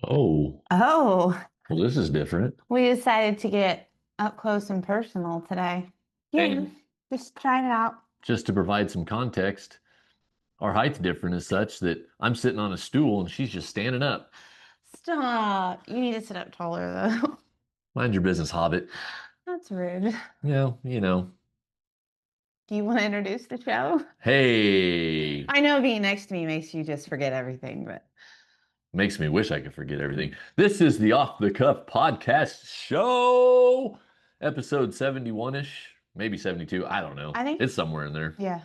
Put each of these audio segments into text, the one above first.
Oh, Oh, well, this is different. we decided to get up close and personal today. Yeah, And just trying it out. just to provide some context, our height's different as such that I'm sitting on a stool and she's just standing up. Stop. You need to sit up taller, though. Mind your business, Hobbit. That's rude. You know. Do you want to introduce the show? Hey, I know being next to me makes you just forget everything, but makes me wish I could forget everything. This is the Off the Cuff Podcast Show, episode 71-ish, maybe 72. I don't know. I think, It's somewhere in there. yeah.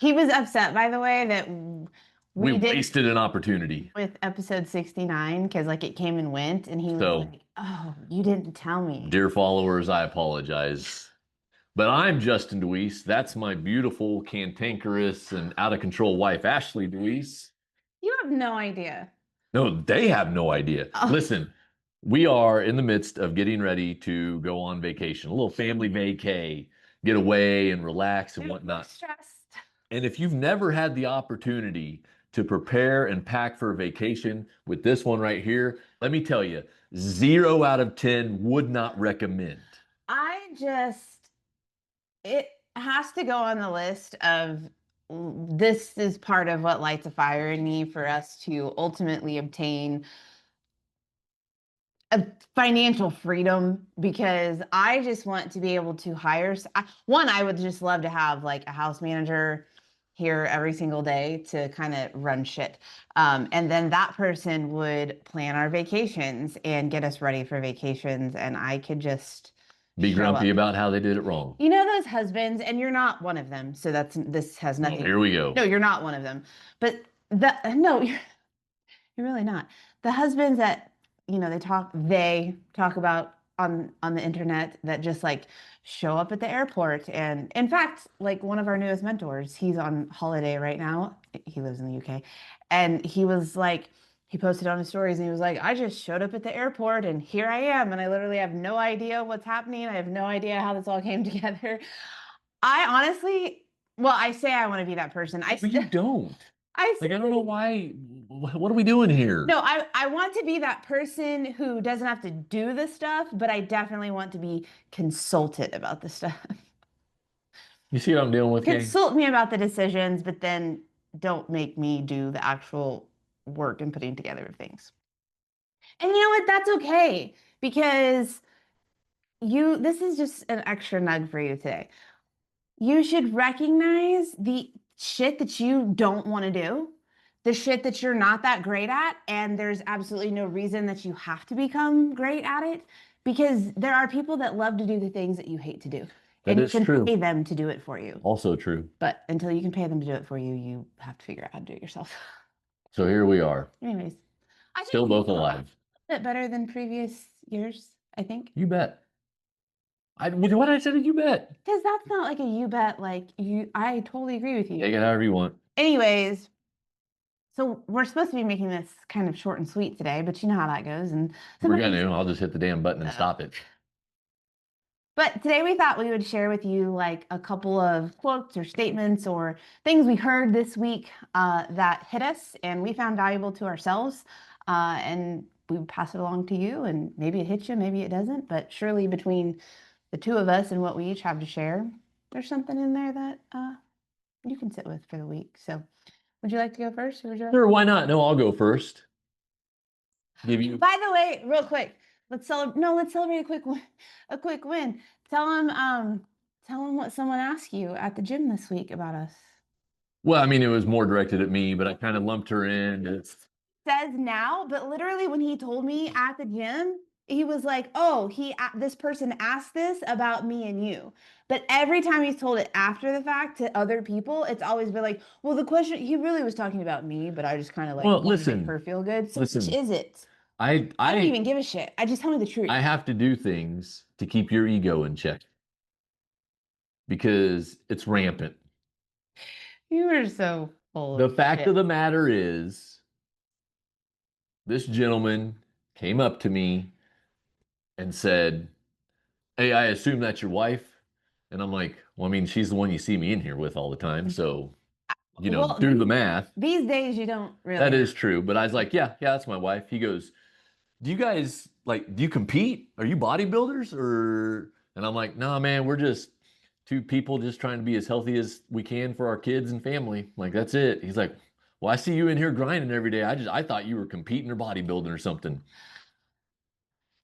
He was upset, by the way, that We we didn't wasted an opportunity. with episode 69 because like it came and went, and he was So, like, "Oh, you didn't tell me." dear followers, I apologize. But I'm Justin DeWeese. That's my beautiful, cantankerous, and out of control wife, Ashley DeWeese. You have no idea. No, they have no idea. Oh, Listen, we are in the midst of getting ready to go on vacation, a little family vacay, get away and relax and dude, I'm whatnot. stressed. And if you've never had the opportunity to prepare and pack for a vacation with this one right here, let me tell you, 0 out of 10 would not recommend. I just, it has to go on the list of this is part of what lights a fire in me for us to ultimately obtain a financial freedom because I just want to be able to hire one. I would just love to have like a house manager here every single day to kind of run shit. And then that person would plan our vacations and get us ready for vacations, and I could just Be show grumpy up. about how they did it wrong. You know those husbands, and you're not one of them. So this has Oh, nothing. here we No, go. you're not one of them. But no, you're really not. The husbands that, they talk about on the internet that just like show up at the airport. And in fact, like one of our newest mentors, he's on holiday right now. He lives in the UK. And he was like, he posted on his stories and he was like, I just showed up at the airport and here I am. And I literally have no idea what's happening. I have no idea how this all came together. I honestly, well, I say I want to be that person. But you don't. I Like, I don't know why. What are we doing here? No, I want to be that person who doesn't have to do the stuff, but I definitely want to be consulted about the stuff. You see what I'm dealing with, gang? Consult me about the decisions, but then don't make me do the actual work and putting together of things. And you know what? That's okay because this is just an extra nug for you today. You should recognize the shit that you don't want to do, the shit that you're not that great at, and there's absolutely no reason that you have to become great at it because there are people that love to do the things that you hate to do, That and you is can true. pay them to do it for you. Also true. But until you can pay them to do it for you, you have to figure out how to do it yourself. So here we are, Anyways, I think still we both did alive. it better than previous years, I think. You bet. What I said, you bet. Because that's not like a you bet, like I totally agree with you. Take it however you want. Anyways, so we're supposed to be making this kind of short and sweet today, but you know how that goes. And We're sometimes, gonna. I'll just hit the damn button and stop it. but today we thought we would share with you like a couple of quotes or statements or things we heard this week that hit us and we found valuable to ourselves. And we would pass it along to you, and maybe it hits you, maybe it doesn't. But surely between the two of us and what we each have to share, there's something in there that you can sit with for the week. So, would you like to go first, or would you like? Sure, why not? No, I'll go first. Give you. By the way, real quick, let's celebrate. No, let's celebrate a quick win. Tell them what someone asked you at the gym this week about us. Well, I mean, it was more directed at me, but I kind of lumped her in. It's Says now, but literally when he told me at the gym, he was like, "Oh, this person asked this about me and you." But every time he's told it after the fact to other people, it's always been like, "Well, the question he really was talking about me, but I just kind of like well. wanted to make Listen, her feel good." So which listen. is it? I I don't I even give a shit. I just tell me the truth. I have to do things to keep your ego in check because it's rampant. You are so full The of fact shit. of the matter is, this gentleman came up to me and said, "Hey, I assume that's your wife." And I'm like, "Well, I mean, she's the one you see me in here with all the time. So, Well, do the math." these days you don't That really. is true. But I was like, "Yeah, yeah, that's my wife." He goes, do you guys like, do you compete? Are you bodybuilders or? And I'm like, nah, man, we're just two people just trying to be as healthy as we can for our kids and family. Like, that's it. He's like, well, I see you in here grinding every day. I thought you were competing or bodybuilding or something.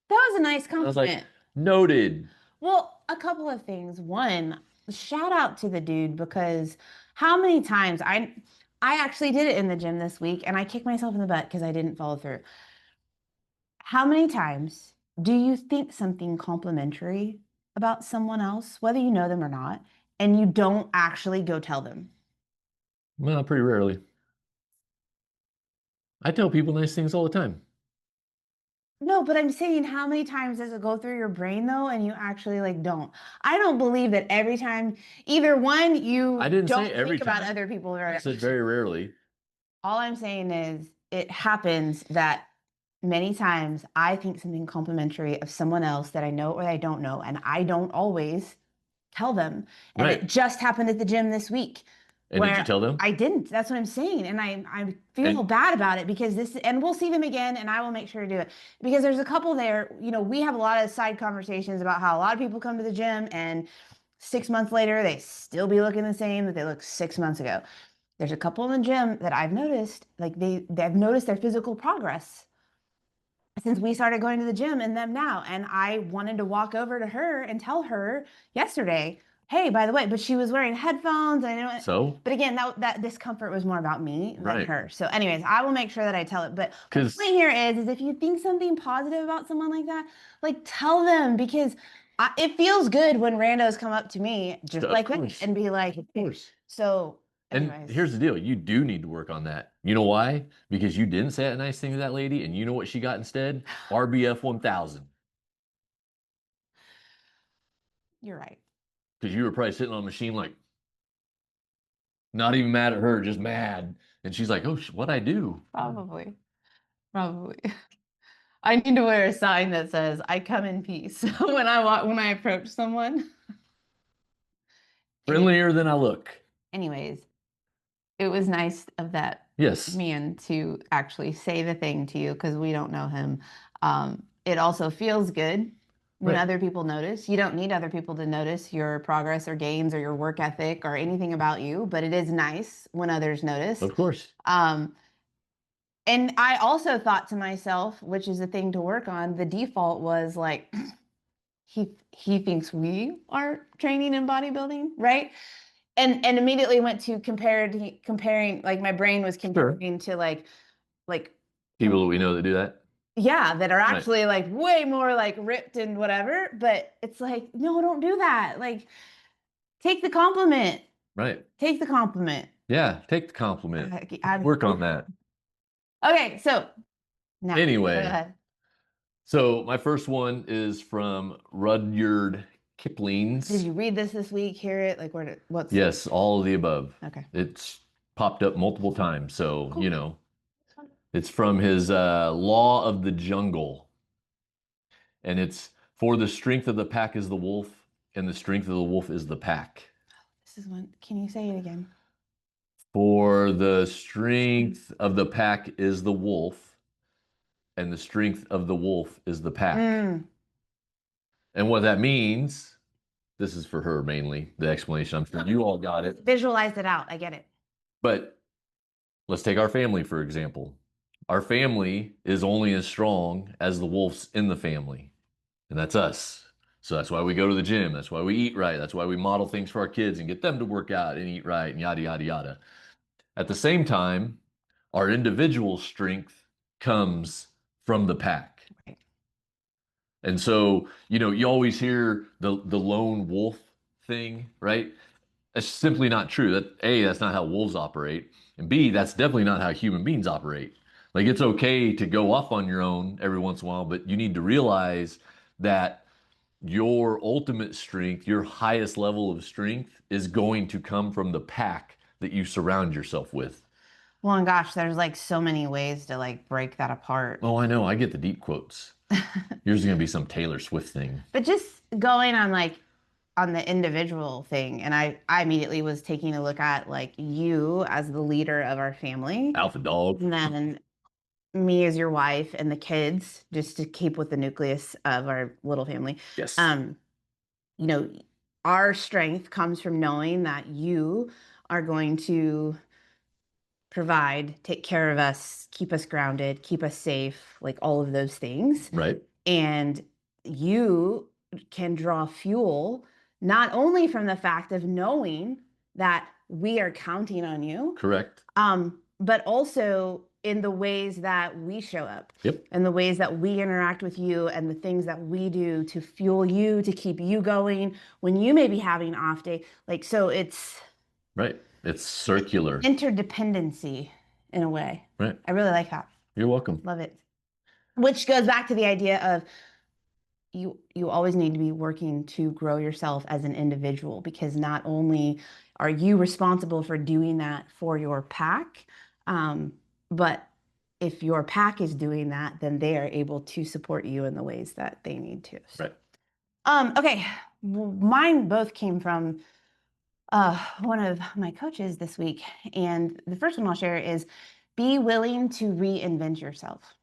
That was a nice I was like, compliment. noted. Well, a couple of things. One, shout out to the dude because how many times I actually did it in the gym this week and I kicked myself in the butt because I didn't follow through. How many times do you think something complimentary about someone else, whether you know them or not, and you don't actually go tell them? Well, pretty rarely. I tell people nice things all the time. No, but I'm saying how many times does it go through your brain though, and you actually like don't? I don't believe that every time, either one, I you didn't say don't every think about time. other people I very said much. very rarely. All I'm saying is it happens that many times I think something complimentary of someone else that I know or I don't know, and I don't always tell them. And it Right. just happened at the gym this week And did you where tell them? I didn't. That's what I'm saying. And I feel And bad about it because this, and we'll see them again and I will make sure to do it because there's a couple there, we have a lot of side conversations about how a lot of people come to the gym and 6 months later, they still be looking the same that they looked 6 months ago. There's a couple in the gym that I've noticed, like they've noticed their physical progress since we started going to the gym and them now. And I wanted to walk over to her and tell her yesterday, hey, by the way, but she was wearing headphones. And I know, so, but again, that discomfort was more about me than right. her. So, anyways, I will make sure that I tell it. But my point Because, here is if you think something positive about someone like that, like tell them because it feels good when randos come up to me just of like that course, and be like, of course. so, And anyways. here's the deal. You do need to work on that. You know why? Because you didn't say a nice thing to that lady, and you know what she got instead? RBF 1000. You're right. Because you were probably sitting on a machine like, not even mad at her, just mad. And she's like, oh, what'd I do? Probably. Probably. I need to wear a sign that says "I come in peace" when I approach someone. Any, Friendlier than I look. anyways, it was nice of that Yes. man to actually say the thing to you because we don't know him. It also feels good when Right. other people notice. You don't need other people to notice your progress or gains or your work ethic or anything about you, but it is nice when others notice. Of course. Um, and I also thought to myself, which is a thing to work on, the default was like, he thinks we are training in bodybuilding, right? And immediately went to comparing like my brain was Sure. comparing to like People that we know that do that. yeah, that are Right. actually like way more like ripped and whatever, but it's like no, don't do that. Like take the compliment. Right. Take the compliment. Yeah. Take the compliment. I'm Work on that. okay, so now go Anyway, ahead. so my first one is from Rudyard Did Kipling's. you read this week, hear it? Like what's Yes, all of the above. okay. It's popped up multiple times. So, Cool. it's from his Law of the Jungle. And it's for the strength of the pack is the wolf, and the strength of the wolf is the pack. This is one. Can you say it again? For the strength of the pack is the wolf, and the strength of the wolf is the pack. Mm, And what that means, this is for her mainly, the explanation. I'm sure you all got it. visualize it out. I get it. But let's take our family, for example. Our family is only as strong as the wolves in the family, and that's us. So that's why we go to the gym. That's why we eat right. That's why we model things for our kids and get them to work out and eat right and yada, yada, yada. At the same time, our individual strength comes from the pack. Right. And so, you always hear the lone wolf thing, right? That's simply not true. That A, that's not how wolves operate. And B, that's definitely not how human beings operate. Like it's okay to go off on your own every once in a while, but you need to realize that your ultimate strength, your highest level of strength is going to come from the pack that you surround yourself with. Well, and gosh, there's like so many ways to like break that apart. Oh, I know. I get the deep quotes. Yours is going to be some Taylor Swift thing. But just going on like on the individual thing, and I immediately was taking a look at like you as the leader of our family. Alpha dog. And then me as your wife and the kids, just to keep with the nucleus of our little family, Yes. um, you know, our strength comes from knowing that you are going to provide, take care of us, keep us grounded, keep us safe, like all of those things. Right. And you can draw fuel not only from the fact of knowing that we are counting on you, Correct. but also in the ways that we show up Yep. and the ways that we interact with you and the things that we do to fuel you, to keep you going when you may be having an off day. Like, so it's Right. It's circular. interdependency in a way. Right. I really like that. You're welcome. Love it. Which goes back to the idea of you always need to be working to grow yourself as an individual, because not only are you responsible for doing that for your pack, but if your pack is doing that, then they are able to support you in the ways that they need to. So, Right. okay, mine both came from one of my coaches this week, and the first one I'll share is be willing to reinvent yourself.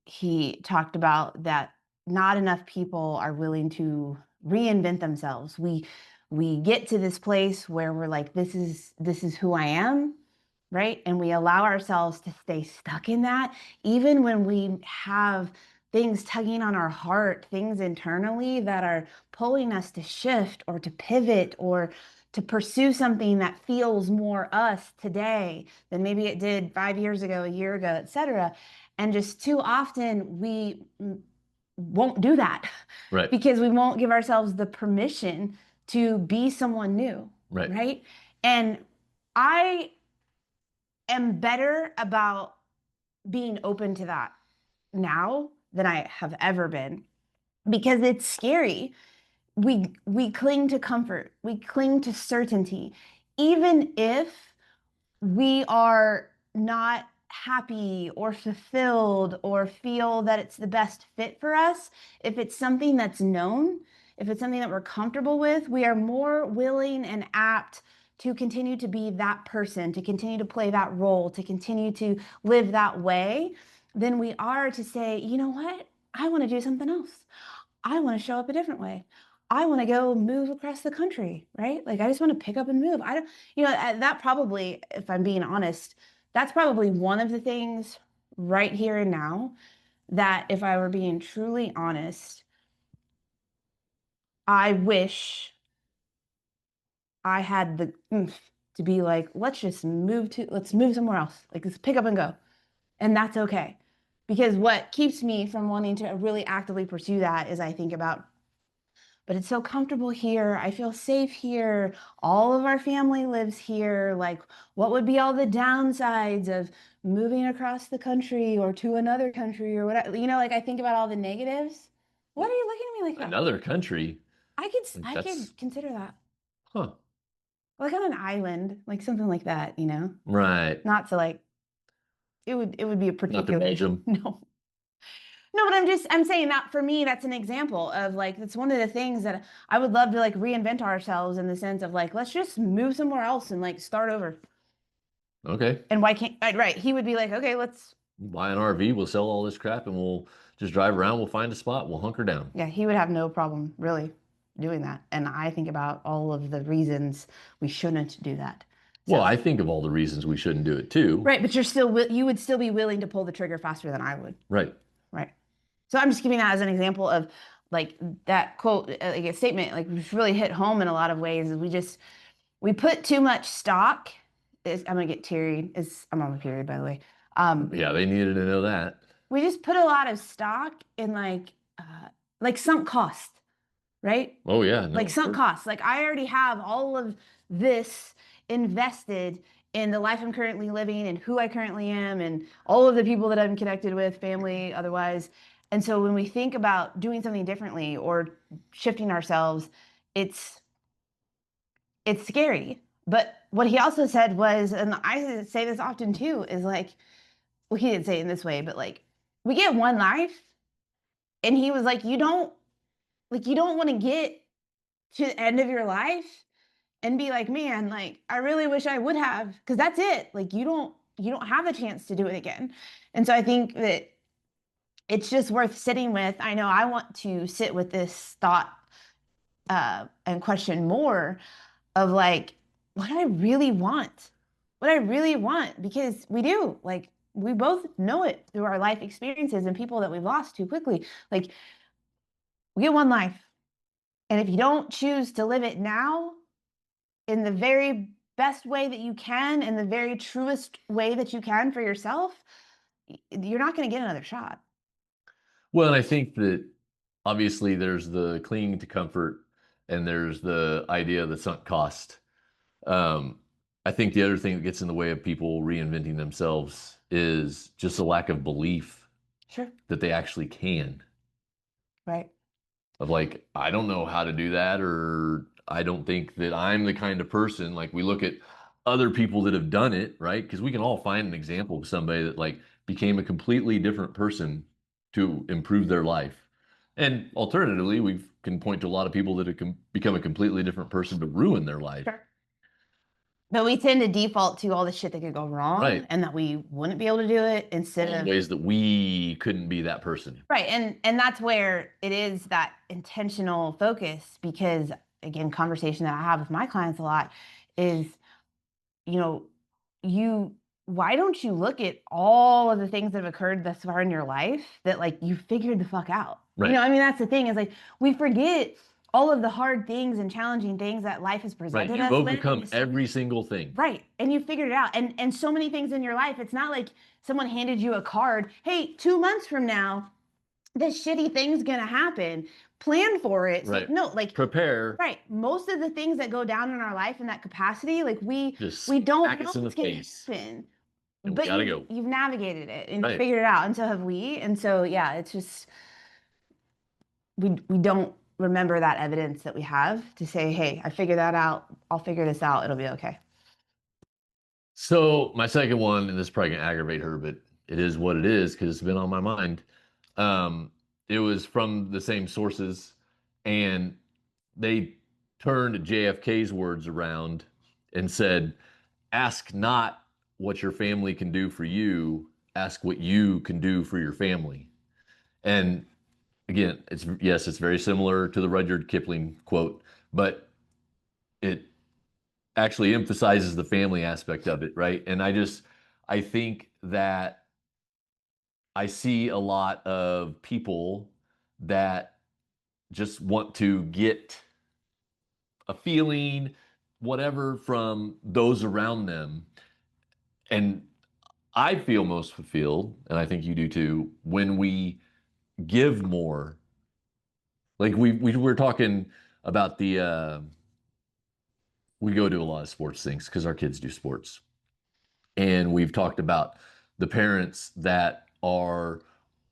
He talked about that not enough people are willing to reinvent themselves. We get to this place where we're like, this is who I am, right? And we allow ourselves to stay stuck in that, even when we have things tugging on our heart, things internally that are pulling us to shift or to pivot or to pursue something that feels more us today than maybe it did 5 years ago, a year ago, etc. And just too often we won't do that Right. because we won't give ourselves the permission to be someone new, Right. right? And I am better about being open to that now than I have ever been, because it's scary. We cling to comfort, we cling to certainty, even if we are not happy or fulfilled or feel that it's the best fit for us. If it's something that's known, if it's something that we're comfortable with, we are more willing and apt to continue to be that person, to continue to play that role, to continue to live that way than we are to say, you know what? I want to do something else. I want to show up a different way. I want to go move across the country, right? Like I just want to pick up and move. I don't, that probably, if I'm being honest, that's probably one of the things right here and now that if I were being truly honest, I wish I had the oomph to be like, let's move somewhere else. Like let's pick up and go. And that's okay. Because what keeps me from wanting to really actively pursue that is I think about, but it's so comfortable here. I feel safe here. All of our family lives here. Like, what would be all the downsides of moving across the country or to another country or whatever? Like I think about all the negatives. What are you looking at me like that? Another country. I That's could consider that. huh. Like on an island, like something like that. Right. Not to like it would be a Not to particular Belgium. no. No, but I'm saying that for me, that's an example of like, that's one of the things that I would love to like reinvent ourselves in the sense of like, let's just move somewhere else and like start over. Okay. And why can't, right? He would be like, okay, Buy an RV, we'll sell all this crap and we'll just drive around, we'll find a spot, we'll hunker down. yeah, he would have no problem really doing that. And I think about all of the reasons we shouldn't do that. Well, So, I think of all the reasons we shouldn't do it too. right. But you would still be willing to pull the trigger faster than I would. Right. Right. So I'm just giving that as an example of like that quote, like a statement, like just really hit home in a lot of ways. We put too much stock. I'm gonna get teary. I'm on my period, by the way. Yeah, they needed to know that. We just put a lot of stock in like sunk cost, right? Oh yeah, Like no. sunk costs. Like I already have all of this invested in the life I'm currently living and who I currently am and all of the people that I'm connected with, family, otherwise. And so when we think about doing something differently or shifting ourselves, it's scary. But what he also said was, and I say this often too, is like, well, he didn't say it in this way, but like, we get one life. And he was like, you don't want to get to the end of your life and be like, man, like, I really wish I would have, because that's it. Like, you don't have a chance to do it again. And so I think that it's just worth sitting with. I know I want to sit with this thought and question more of like, what do I really want? What I really want, because we do, like, we both know it through our life experiences and people that we've lost too quickly. Like, we get one life. And if you don't choose to live it now in the very best way that you can, in the very truest way that you can for yourself, you're not going to get another shot. Well, and I think that obviously there's the clinging to comfort and there's the idea of the sunk cost. Um, I think the other thing that gets in the way of people reinventing themselves is just a lack of belief Sure. that they actually can. Right. Of like, I don't know how to do that, or I don't think that I'm the kind of person. Like, we look at other people that have done it, right? Because we can all find an example of somebody that like became a completely different person to improve their life. And alternatively, we can point to a lot of people that have become a completely different person to ruin their life. Sure. But we tend to default to all the shit that could go wrong Right. and that we wouldn't be able to do it instead All the of ways that we couldn't be that person. right. And that's where it is that intentional focus, because again, conversation that I have with my clients a lot is, you know, you why don't you look at all of the things that have occurred thus far in your life that like you figured the fuck out? You Right. know, I mean, that's the thing is like we forget all of the hard things and challenging things that life has Right. presented You've us with. overcome every single thing. Right. And you figured it out. And so many things in your life. It's not like someone handed you a card. Hey, 2 months from now, this shitty thing's gonna happen. Plan for it. So Right. no, like Prepare. right. Most of the things that go down in our life in that capacity, like Just we don't smack know us in the what's gonna face. happen. And we But gotta go. you've navigated it and Right. figured it out. And so have we. And so yeah, it's just we don't remember that evidence that we have to say, hey, I figured that out. I'll figure this out. It'll be okay. So my second one, and this is probably gonna aggravate her, but it is what it is because it's been on my mind. Um, it was from the same sources, and they turned JFK's words around and said, "Ask not what your family can do for you, ask what you can do for your family." And again, it's yes, it's very similar to the Rudyard Kipling quote, but it actually emphasizes the family aspect of it, right? And I think that I see a lot of people that just want to get a feeling, whatever, from those around them. And I feel most fulfilled, and I think you do too, when we give more. Like we were talking about we go to a lot of sports things because our kids do sports. And we've talked about the parents that are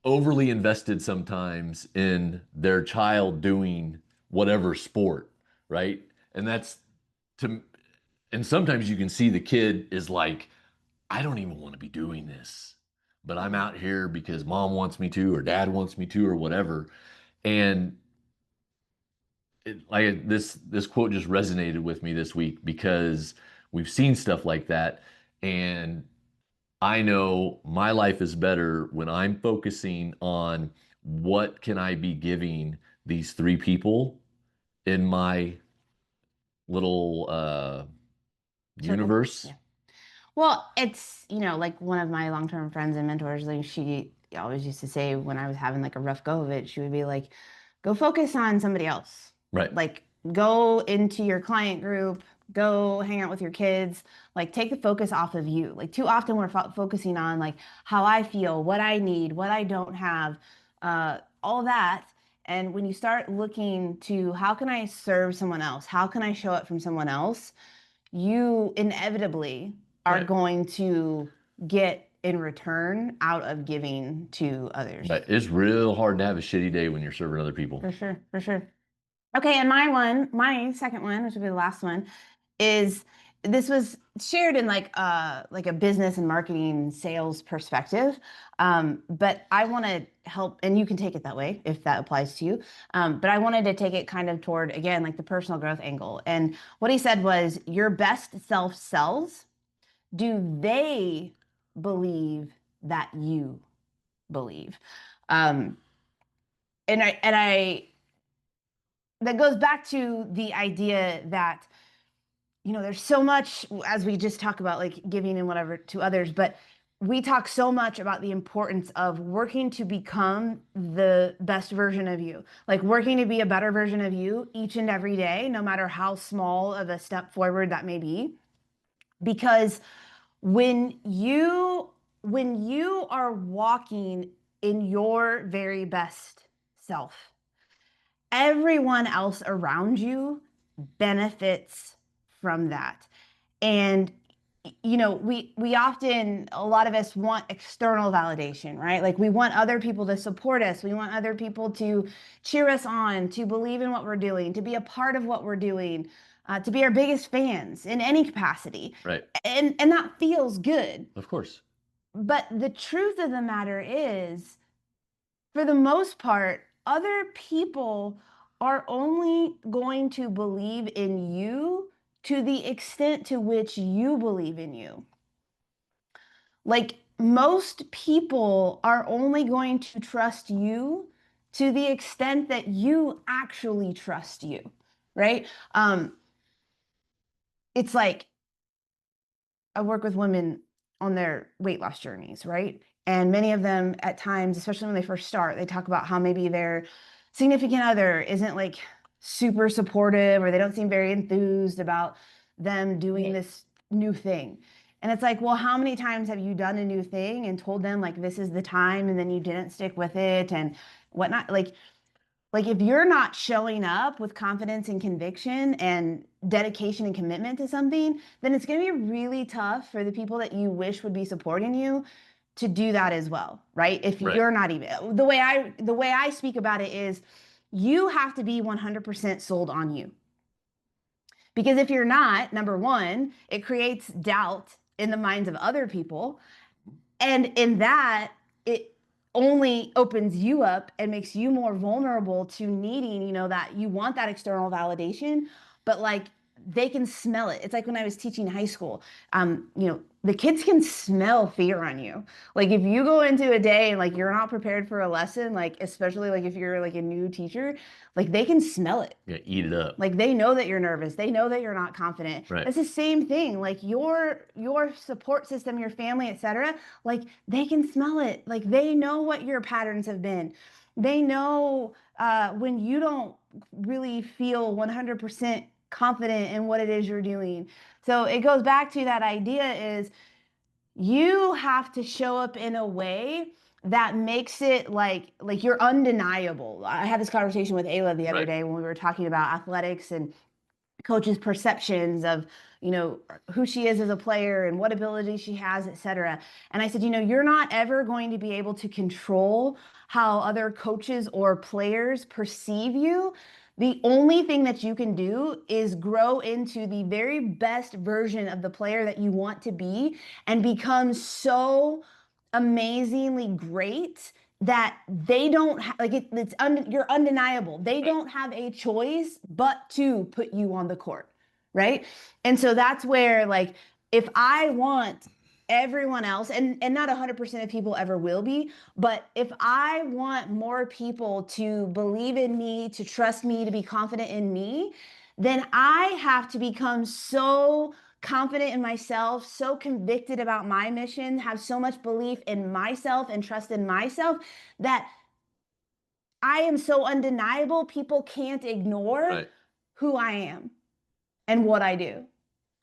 overly invested sometimes in their child doing whatever sport, right? And that's to, and sometimes you can see the kid is like, I don't even want to be doing this, but I'm out here because mom wants me to, or dad wants me to, or whatever. And like this quote just resonated with me this week because we've seen stuff like that. And I know my life is better when I'm focusing on what can I be giving these three people in my little Circle. universe. Yeah. Well, it's, like one of my long-term friends and mentors, like she always used to say when I was having like a rough go of it, she would be like, go focus on somebody else. Right. Like go into your client group, go hang out with your kids, like take the focus off of you. Like too often we're focusing on like how I feel, what I need, what I don't have, all that. And when you start looking to how can I serve someone else? How can I show up from someone else? You inevitably are Right. going to get in return out of giving to others. Right. It's real hard to have a shitty day when you're serving other people. For sure, for sure. Okay, and my second one, which will be the last one, is this was shared in like a business and marketing sales perspective. But I want to help, and you can take it that way if that applies to you. But I wanted to take it kind of toward again like the personal growth angle. And what he said was, your best self sells. Do they believe that you believe. Um, and I that goes back to the idea that, there's so much, as we just talk about, like giving and whatever to others, but we talk so much about the importance of working to become the best version of you, like working to be a better version of you each and every day, no matter how small of a step forward that may be. Because when you are walking in your very best self, everyone else around you benefits from that. And we often, a lot of us want external validation, right? Like we want other people to support us. We want other people to cheer us on, to believe in what we're doing, to be a part of what we're doing, to be our biggest fans in any capacity. Right. And that feels good. Of course. But the truth of the matter is, for the most part, other people are only going to believe in you to the extent to which you believe in you. Like most people are only going to trust you to the extent that you actually trust you, right? It's like I work with women on their weight loss journeys, right? And many of them at times, especially when they first start, they talk about how maybe their significant other isn't like super supportive, or they don't seem very enthused about them doing this new thing. And it's like, well, how many times have you done a new thing and told them like this is the time, and then you didn't stick with it and whatnot? Like if you're not showing up with confidence and conviction and dedication and commitment to something, then it's going to be really tough for the people that you wish would be supporting you to do that as well, right? If Right. you're not even, the way I speak about it is, you have to be 100% sold on you. Because if you're not, number one, it creates doubt in the minds of other people. And in that, it only opens you up and makes you more vulnerable to needing, that you want that external validation, but like they can smell it. It's like when I was teaching high school, the kids can smell fear on you. Like if you go into a day and like you're not prepared for a lesson, like especially like if you're like a new teacher, like they can smell it. Yeah, eat it up. Like they know that you're nervous. They know that you're not confident. Right. It's the same thing. Like your support system, your family, etc. Like they can smell it. Like they know what your patterns have been. They know when you don't really feel 100% confident in what it is you're doing. So it goes back to that idea is, you have to show up in a way that makes it like you're undeniable. I had this conversation with Ayla the other Right. day when we were talking about athletics and coaches' perceptions of, who she is as a player and what ability she has, etc. And I said, you're not ever going to be able to control how other coaches or players perceive you. The only thing that you can do is grow into the very best version of the player that you want to be and become so amazingly great that they don't like you're undeniable. They don't have a choice but to put you on the court, right? And so that's where, like, if I want everyone else, and not 100% of people ever will be, but if I want more people to believe in me, to trust me, to be confident in me, then I have to become so confident in myself, so convicted about my mission, have so much belief in myself and trust in myself that I am so undeniable, people can't ignore Right. who I am and what I do.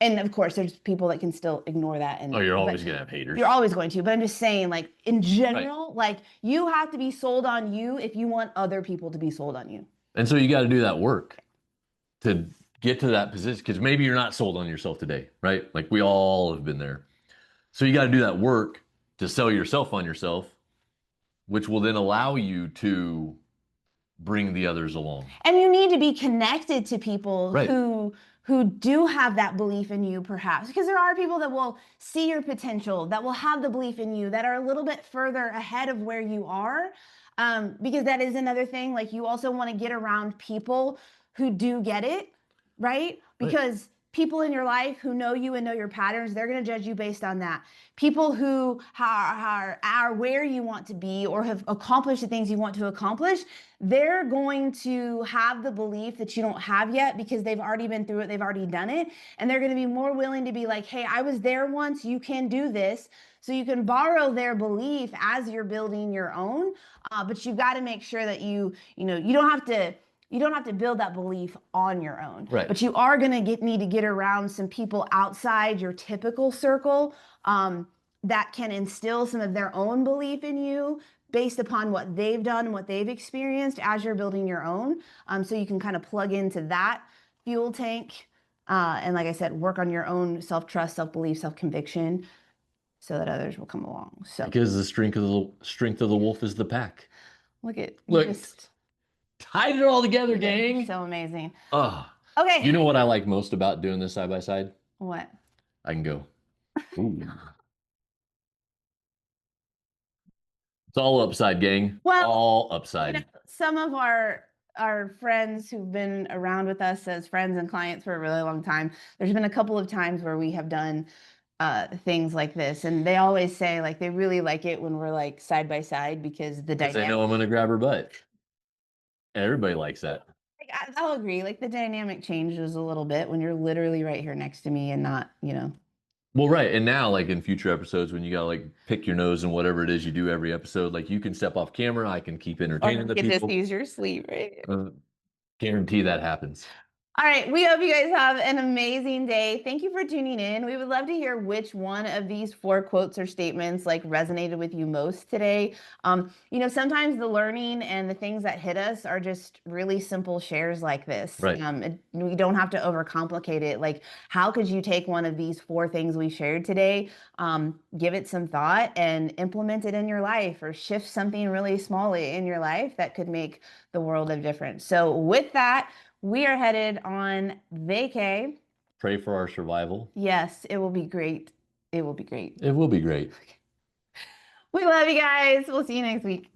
And of course, there's people that can still ignore that. Oh, you're But always gonna have haters. you're always going to. But I'm just saying, like, in general, like, you have to be sold on you if you want other people to be sold on you. And so you got to do that work to get to that position, because maybe you're not sold on yourself today, right? Like we all have been there. So you got to do that work to sell yourself on yourself, which will then allow you to bring the others along. And you need to be connected to people Right. who do have that belief in you, perhaps, because there are people that will see your potential, that will have the belief in you, that are a little bit further ahead of where you are. Because that is another thing. Like, you also want to get around people who do get it, right? Because people in your life who know you and know your patterns, they're going to judge you based on that. People who are where you want to be or have accomplished the things you want to accomplish, they're going to have the belief that you don't have yet because they've already been through it, they've already done it, and they're going to be more willing to be like, hey, I was there once, you can do this. So you can borrow their belief as you're building your own, but you've got to make sure that you don't have to build that belief on your own, Right. but you are going to need to get around some people outside your typical circle, that can instill some of their own belief in you based upon what they've done and what they've experienced as you're building your own. So you can kind of plug into that fuel tank. And like I said, work on your own self-trust, self-belief, self-conviction so that others will come along. So Because the strength of the wolf is the pack. look at you Look, just tied it all together, you did. gang. So amazing. Oh, Okay. you know what I like most about doing this side by side? What? I can go, ooh. It's all upside, gang. Well, All you know, upside. some of our friends who've been around with us as friends and clients for a really long time, there's been a couple of times where we have done things like this, and they always say like they really like it when we're like side by side because the Because they dynamic. know I'm gonna grab her butt. Everybody likes that. Like, I'll agree. Like the dynamic changes a little bit when you're literally right here next to me and not, Well, right. And now, like in future episodes, when you gotta like pick your nose and whatever it is you do every episode, like you can step off camera, I can keep or entertaining the you just people. use your sleep, right? Guarantee that happens. All right, we hope you guys have an amazing day. Thank you for tuning in. We would love to hear which one of these 4 quotes or statements like resonated with you most today. Sometimes the learning and the things that hit us are just really simple shares like this. Right. We don't have to overcomplicate it. Like, how could you take one of these 4 things we shared today, give it some thought, and implement it in your life, or shift something really small in your life that could make the world of difference? So, with that, we are headed on vacay. Pray for our survival. Yes, it will be great. It will be great. It will be great. We love you guys. We'll see you next week.